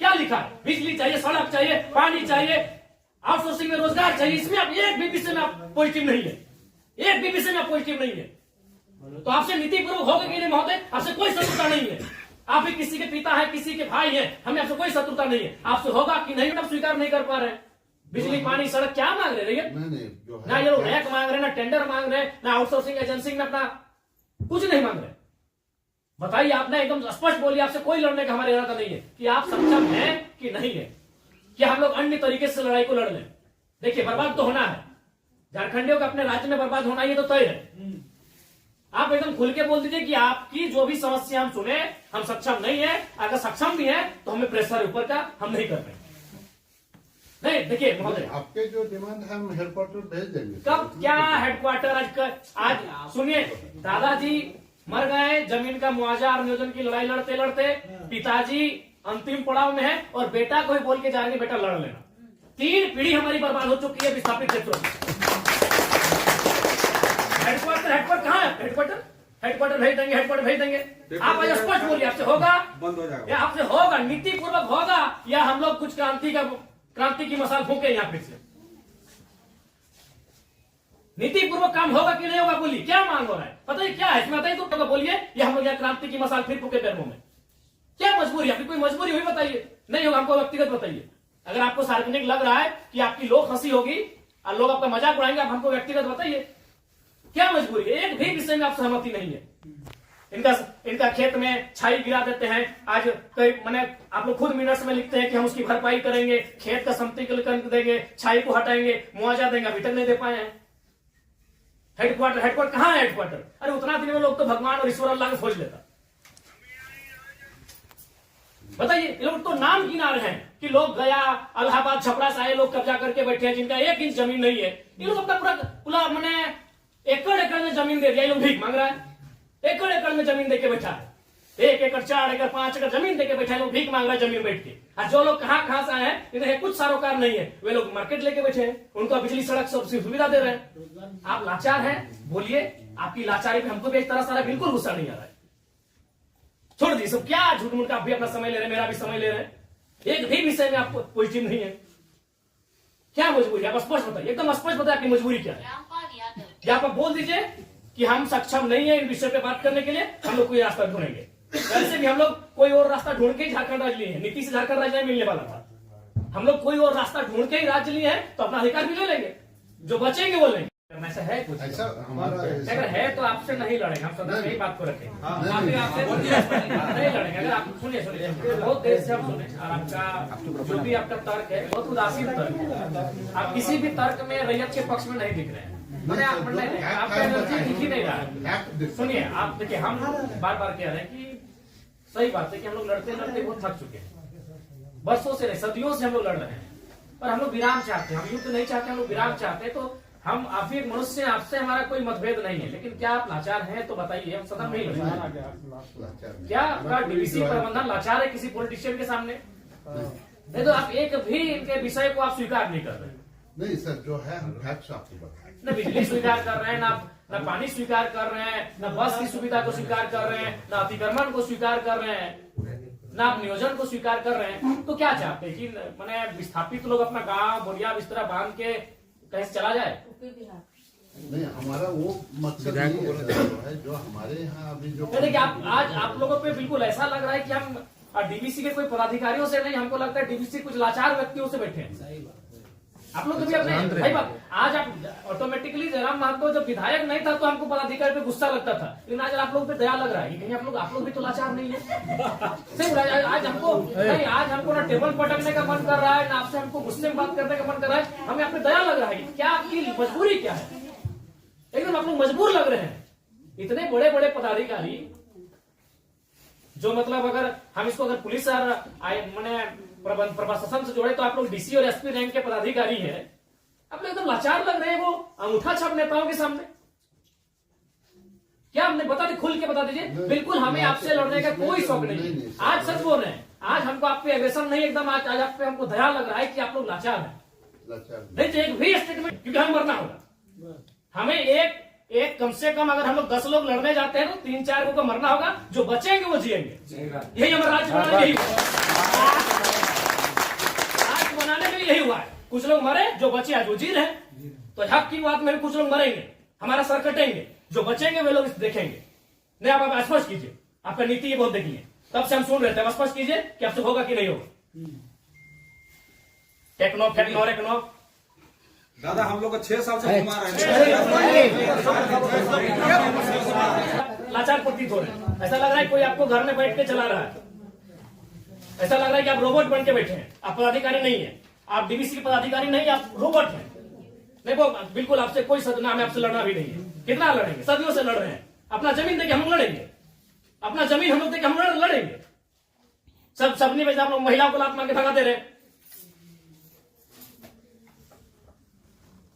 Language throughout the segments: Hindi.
क्या लिखा है? बिजली चाहिए, सड़क चाहिए, पानी चाहिए, आउटसोर्सिंग में रोजगार चाहिए। इसमें आप एक भी विषय में आप पॉजिटिव नहीं है, एक भी विषय में आप पॉजिटिव नहीं है। तो आपसे नीतिपूर्वक होगा कि नहीं महोदय? आपसे कोई शत्रुता नहीं है। आप भी किसी के पिता है, किसी के भाई है, हमें आपसे कोई शत्रुता नहीं है। आपसे होगा कि नहीं आप स्वीकार नहीं कर पा रहे हैं। बिजली, पानी, सड़क क्या मांग रहे हैं? ना ये लोग रैक मांग रहे हैं, ना टेंडर मांग रहे हैं, ना आउटसोर्सिंग एजेंसी में अपना कुछ नहीं मांग रहे। बताइए, आपने एकदम स्पष्ट बोलिए, आपसे कोई लड़ने का हमारा इरादा नहीं है कि आप सक्षम हैं कि नहीं है, कि हम लोग अन्य तरीके से लड़ाई को लड़ लें। देखिए, बर्बाद तो होना है, झारखंडियों का अपने राज्य में बर्बाद होना ये तो तय है। आप एकदम खुल के बोल दीजिए कि आपकी जो भी समस्या हम सुने, हम सक्षम नहीं है। अगर सक्षम भी है तो हमें प्रेशर ऊपर का हम नहीं कर पाएंगे। नहीं, देखिए महोदय, आपके जो डिमांड है हम हेडक्वार्टर भेज देंगे। कब क्या हेडक्वार्टर? आज सुनिए, दादाजी मर गए, जमीन का मुआवजा और नियोजन की लड़ाई लड़ते लड़ते पिताजी अंतिम पड़ाव में है, और बेटा को ही बोल के जाएंगे बेटा लड़ लेना। 3 पीढ़ी हमारी बर्बाद हो चुकी है विस्थापित क्षेत्रों में। हेडक्वार्टर कहाँ है? हेडक्वार्टर भेज देंगे, हेडक्वार्टर भेज देंगे। आप आज स्पष्ट बोलिए, आपसे होगा बंद हो जाएगा, या आपसे होगा नीतिपूर्वक होगा, या हम लोग कुछ क्रांति की मसाल फूके यहाँ फिर से? नीतिपूर्वक काम होगा कि नहीं होगा? बोलिए, क्या मांग हो रहा है? पता है क्या है इसमें? बताइए तो बोलिए, या हम लोग यहाँ क्रांति की मसाल फिर फूके पैरों में? क्या मजबूरी? आपकी कोई मजबूरी हुई बताइए। नहीं होगा, हमको व्यक्तिगत बताइए। अगर आपको सार्वजनिक लग रहा है कि आपकी लोग हंसी होगी और लोग आपका मजाक उड़ाएंगे, आप हमको व्यक्तिगत बताइए, क्या मजबूरी है? एक भी विषय में आप सहमति नहीं है। इनका खेत में छाई गिरा देते हैं। आज कई मैंने आप लोग खुद मिनट्स में लिखते हैं कि हम उसकी भरपाई करेंगे, खेत का समतलीकरण देंगे, छाई को हटाएंगे, मुआवजा देंगे, अभी तक नहीं दे पाए हैं। हेडक्वार्टर कहाँ है? हेडक्वार्टर, अरे उतना दिन में लोग तो भगवान और ईश्वर अल्लाह को खोज लेता। बताइए, ये लोग तो नाम गिना रहे हैं कि लोग गया, इलाहाबाद, छपरा से आए लोग कब्जा करके बैठे हैं, जिनका 1 इंच जमीन नहीं है। ये लोग अपना पूरा मैंने एकड़ में जमीन दे दिया। ये लोग भीख मांग रहा है, एकड़ में जमीन देके बैठा है। 1 एकड़, 4 एकड़, 5 एकड़ जमीन देके बैठा है, लोग भीख मांग रहा है जमीन बैठ के। और जो लोग कहाँ से आए हैं, इन्हें कुछ सारोकार नहीं है, वे लोग मार्केट लेके बैठे हैं, उनको बिजली, सड़क सब सुविधा दे रहे हैं। आप लाचार हैं, बोलिए, आपकी लाचारी पे हमको भी एक तरह सारा बिल्कुल गुस्सा नहीं आ रहा है। छोड़ दी सब, क्या झूठ मूठ का आप भी अपना समय ले रहे हैं, मेरा भी समय ले रहे हैं। एक भी विषय में आपको पॉजिटिव नहीं है। क्या मजबूरी? आप स्पष्ट बताइए, एकदम स्पष्ट बताइए आपकी मजबूरी क्या है। या आप बोल दीजिए कि हम सक्षम नहीं है इन विषय पे बात करने के लिए, हम लोग कोई रास्ता ढूंढेंगे। वैसे भी हम लोग कोई और रास्ता ढूंढ के ही झारखंड राज्य लिए हैं। नीति से झारखंड राज्य नहीं मिलने वाला था। हम लोग कोई और रास्ता ढूंढ के ही राज्य लिए हैं, तो अपना अधिकार भी ले लेंगे, जो बचेंगे वो लेंगे। ऐसा है कुछ? ऐसा हमारा अगर है तो आपसे नहीं लड़ेंगे, हम सदा यही बात को रखें। आपसे नहीं लड़ेंगे। अगर आप सुनिए, बहुत देर से हम सुने, और आपका जो भी आपका तर्क है बहुत उदासीन तर्क है। आप किसी भी तर्क में रैयत के पक्ष में नहीं दिख रहे हैं। आपका एनर्जी दिख ही नहीं रहा है। सुनिए, आप देखिए, हम बार बार कह रहे हैं कि सही बात है कि हम लोग लड़ते लड़ते बहुत थक चुके हैं। बरसों से नहीं, सदियों से हम लोग लड़ रहे हैं, और हम लोग विराम चाहते हैं। हम युद्ध नहीं चाहते, हम लोग विराम चाहते हैं। तो हम आप भी एक मनुष्य, आपसे हमारा कोई मतभेद नहीं है, लेकिन क्या आप लाचार हैं तो बताइए, हम सदन में ही लड़ेंगे। क्या आपका डीवीसी प्रबंधन लाचार है किसी पॉलिटिशियन के सामने? नहीं तो आप एक भी इनके विषय को आप स्वीकार नहीं कर रहे। नहीं सर, जो है हम फैक्ट्स आपको बताएं। न बिजली स्वीकार कर रहे हैं, न पानी स्वीकार कर रहे हैं, न बस की सुविधा को स्वीकार कर रहे हैं, न अतिक्रमण को स्वीकार कर रहे हैं, न आप नियोजन को स्वीकार कर रहे हैं। तो क्या चाहते हैं कि मैंने विस्थापित लोग अपना गांव बोरिया बिस्तरा बांध के कहीं से चला जाए? नहीं, हमारा वो मकसद है जो हमारे यहाँ अभी जो देखिए, आज आप लोगों पे बिल्कुल ऐसा लग रहा है कि हम डीवीसी के कोई पदाधिकारियों से नहीं, हमको लगता है डीवीसी कुछ लाचार व्यक्तियों से बैठे हैं। आप लोग भी अपने भाई बात, आज आप ऑटोमेटिकली जयराम महतो जब विधायक नहीं था तो हमको पदाधिकारी पे गुस्सा लगता था, लेकिन आज आप लोग पे दया लग रहा है। कहीं आप लोग भी तो लाचार नहीं है? सही, आज हमको नहीं, आज हमको ना टेबल पटकने का मन कर रहा है, ना आपसे हमको गुस्से में बात करने का मन कर रहा है। हमें आप पे दया लग रहा है। क्या आपकी मजबूरी क्या है? एकदम आप लोग मजबूर लग रहे हैं। इतने बड़े बड़े पदाधिकारी जो मतलब अगर हम इसको अगर पुलिस मैंने प्रशासन से जोड़े तो आप लोग डीसी और एसपी रैंक के पदाधिकारी हैं, आप लोग एकदम लाचार लग रहे हैं वो अंगूठा छाप नेताओं के सामने। क्या हमने बता दी, खुल के बता दीजिए। बिल्कुल हमें आपसे लड़ने का कोई शौक नहीं। आज सच बोल रहे हैं, आज हमको आप पे एग्रेशन नहीं, एकदम आज आप पे हमको दया लग रहा है कि आप लोग लाचार हैं। नहीं तो एक भी स्टेटमेंट, क्योंकि हम मरना होगा। हमें एक कम से कम अगर हम लोग 10 लोग लड़ने जाते हैं तो 3-4 को मरना होगा, जो बचेंगे वो जिएंगे। यही हमारा राज्य बनाना, यही कुछ लोग मरे, जो बचे आज वो जी रहे। तो हक की बात में कुछ लोग मरेंगे, हमारा सर कटेंगे, जो बचेंगे वे लोग देखेंगे। नहीं, आप स्पष्ट कीजिए, आपका नीति ये बहुत देखिए, तब से हम सुन रहे थे। स्पष्ट कीजिए कि आपसे होगा कि नहीं होगा। टेक्नो फेक्नो रेक्नो दादा हम लोग को 6 साल से घुमा रहे हैं। लाचार प्रतीत हो रहे हैं। ऐसा लग रहा है कोई आपको घर में बैठ के चला रहा है। ऐसा लग रहा है कि आप रोबोट बन के बैठे हैं। आप पदाधिकारी नहीं है, आप डीवीसी के पदाधिकारी नहीं, आप रोबोट हैं। नहीं, वो बिल्कुल आपसे कोई सदना, हमें आपसे लड़ना भी नहीं है। कितना लड़ेंगे, सदियों से लड़ रहे हैं। अपना जमीन देके हम लड़ेंगे, अपना जमीन हम लोग देके हम लड़ेंगे। सबने वैसे आप लोग महिलाओं को लात मार के भगा दे रहे हैं।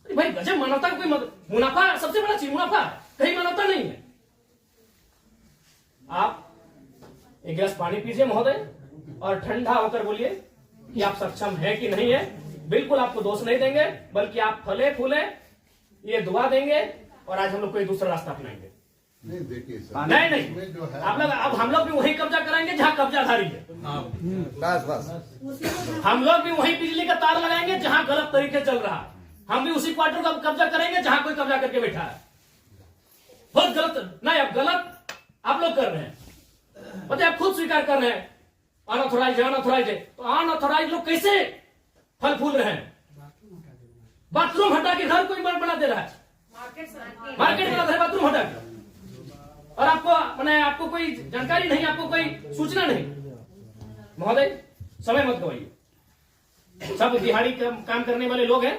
भाई गजब, मानवता का कोई मुनाफा सबसे बड़ा चीज मुनाफा है, कहीं मानवता नहीं है। आप एक गिलास पानी पीजिए महोदय, और ठंडा होकर बोलिए कि आप सक्षम है कि नहीं है। बिल्कुल आपको दोष नहीं देंगे, बल्कि आप फले फूले ये दुआ देंगे, और आज हम लोग कोई दूसरा रास्ता अपनाएंगे। नहीं देखिए सर, नहीं जो है आप लोग, अब हम लोग भी वही कब्जा कराएंगे जहां कब्जाधारी है। बस हम लोग भी वही बिजली का तार लगाएंगे जहां गलत तरीके चल रहा है। हम भी उसी क्वार्टर का कब्जा करेंगे जहां कोई कब्जा करके बैठा है। बहुत गलत, नहीं अब गलत आप लोग कर रहे हैं। पता है, आप खुद स्वीकार कर रहे हैं अनऑथोराइज है। तो अनऑथोराइज लोग कैसे फल फूल रहे हैं? बाथरूम हटा के घर कोई बना दे रहा है, मार्केट बना दे रहा है बाथरूम हटा के, और आपको कोई जानकारी नहीं, आपको कोई सूचना नहीं। महोदय समय मत गवाइए। सब दिहाड़ी काम करने वाले लोग हैं,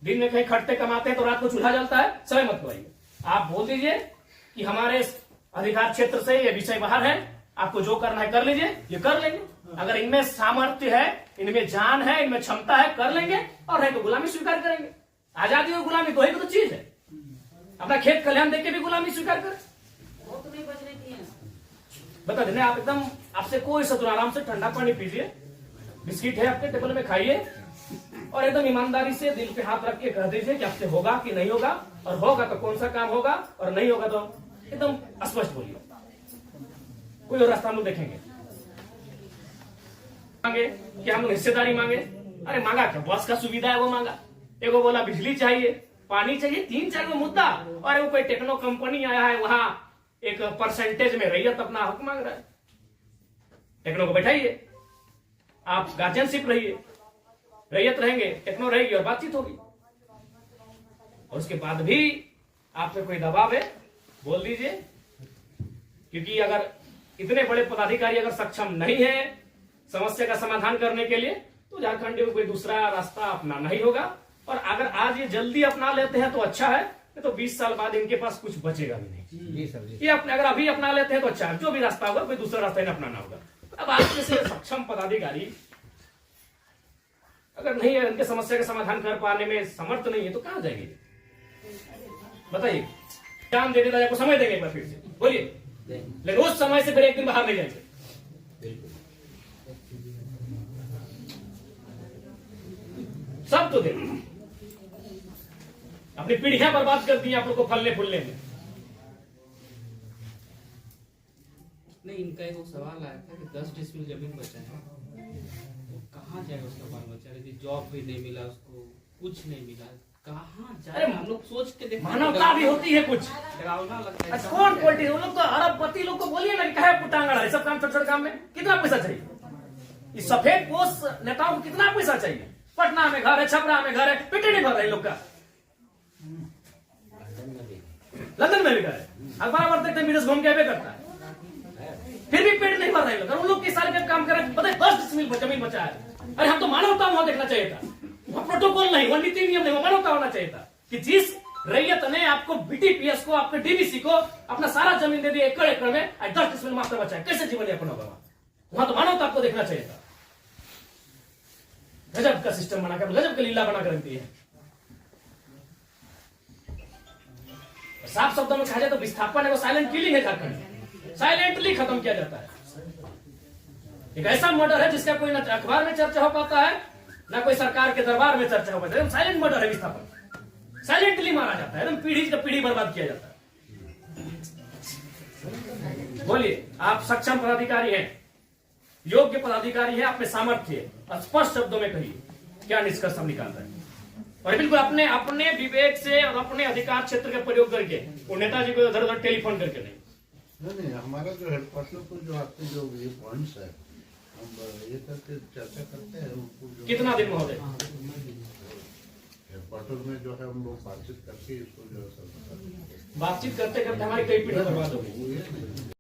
दिन में कहीं खटते कमाते हैं तो रात को चूल्हा जलता है। समय मत गवाइए। आप बोल दीजिए कि हमारे अधिकार क्षेत्र से ये विषय बाहर है, आपको जो करना है कर लीजिए, ये कर लेंगे। अगर इनमें सामर्थ्य है, इनमें जान है, इनमें क्षमता है, कर लेंगे, और नहीं तो गुलामी स्वीकार करेंगे। आजादी और गुलामी दो ही तो चीज है। अपना खेत खलिहान देके भी गुलामी स्वीकार करें, बता देने। आप एकदम, आपसे कोई सतुर, आराम से ठंडा पानी पीजिए, बिस्किट है आपके टेबल में खाइए, और एकदम ईमानदारी से दिल पे हाथ रख के कह दीजिए कि आपसे होगा कि नहीं होगा, और होगा तो कौन सा काम होगा, और नहीं होगा तो एकदम स्पष्ट बोलिए। कोई और रास्ता हम लोग देखेंगे। मांगे कि हम लोग हिस्सेदारी मांगे, अरे मांगा क्या, बस का सुविधा है वो मांगा। एगो बोला बिजली चाहिए, पानी चाहिए, 3-4 गो मुद्दा, और वो कोई टेक्नो कंपनी आया है, वहां एक परसेंटेज में रैयत अपना हक मांग रहा है। टेक्नो को बैठाइए, आप गार्जियनशिप रहिए, रैयत रहेंगे, टेक्नो रहेगी, और बातचीत होगी। और उसके बाद भी आप पे कोई दबाव है, बोल दीजिए। क्योंकि अगर इतने बड़े पदाधिकारी अगर सक्षम नहीं है समस्या का समाधान करने के लिए, तो झारखंड में कोई दूसरा रास्ता अपनाना ही होगा। और अगर आज ये जल्दी अपना लेते हैं तो अच्छा है, नहीं तो 20 साल बाद इनके पास कुछ बचेगा भी नहीं। जी सर, जी। ये अगर अभी अपना लेते हैं तो अच्छा है, जो भी रास्ता होगा कोई दूसरा रास्ता इन्हें अपनाना होगा। अब आज जैसे सक्षम पदाधिकारी अगर नहीं है, इनके समस्या का समाधान कर पाने में समर्थ नहीं है, तो कहां जाएंगे? बताइए। काम देने का आपको समय देंगे एक बार फिर से, बोलिए। लेकिन उस समय से फिर एक दिन बाहर नहीं जाएंगे। सब तो देखो, अपनी पीढ़ियां बर्बाद कर दी आप लोग को फलने फूलने में। नहीं, इनका एक सवाल आया था कि 10 डिसमिल जमीन बचा है, वो कहाँ जाएगा उसका बाल बच्चा? यदि जॉब भी नहीं मिला उसको, कुछ नहीं मिला, कहाँ जाए? हम लोग सोच के देखो, मानवता भी होती है कुछ। डरावना लगता है। कौन पॉलिटिक्स, वो लोग तो अरबपति लोग को बोलिए ना कि कहे पुटांगड़ा है, सब काम छोटे काम में कितना पैसा चाहिए? इस सफेद पोष नेताओं को कितना पैसा चाहिए? पटना में घर है, छपरा में घर है, पेटे नहीं भर रहे लोग का। लंदन में भी घर है, अखबार पढ़ते थे, विदेश घूम के आवे करता है, फिर भी पेट नहीं भर रहे लोग। और उन लोग किस साल के काम कर रहे हैं, बताए 10 डिसमिल जमीन बचा है। अरे हम तो मानवता वहां देखना चाहिए था, प्रोटोकॉल नहीं, वो नीति नियम नहीं, वो मानवता होना चाहिए था कि जिस रैयत ने आपको बीटीपीएस को, आपके डीवीसी को अपना सारा जमीन दे दी एकड़ एकड़ में, 10 डिसमिल मात्र बचा है, कैसे जीवन यापन होगा? वहां तो मानवता आपको देखना चाहिए था। गजब का सिस्टम बनाकर, गजब का लीला बनाकर रखती है। साफ शब्दों में कहा जाए तो विस्थापन है, वो साइलेंट किलिंग है झारखंड, साइलेंटली खत्म किया जाता है। एक ऐसा मर्डर है जिसका कोई ना अखबार में चर्चा हो पाता है, ना कोई सरकार के दरबार में चर्चा हो पाता है। साइलेंट मर्डर है विस्थापन, साइलेंटली मारा जाता है, एकदम पीढ़ी का पीढ़ी बर्बाद किया जाता है। बोलिए, आप सक्षम पदाधिकारी हैं, योग्य पदाधिकारी हैं, आप में सामर्थ्य है, स्पष्ट शब्दों में कहिए क्या निष्कर्ष हम निकाल रहे हैं। और बिल्कुल अपने अपने विवेक से और अपने अधिकार क्षेत्र का प्रयोग करके वो नेताजी को इधर उधर टेलीफोन करके नहीं। हमारा जो हेडक्वार्टर को जो आपके जो ये पॉइंट्स है हम ये करके चर्चा करते हैं उनको जो कितना दिन महोदय हेडक्वार्टर में जो है हम लोग बातचीत करके इसको जो है सब बातचीत करते करते हमारी कई पीढ़ी बर्बाद हो गई। वो ये नहीं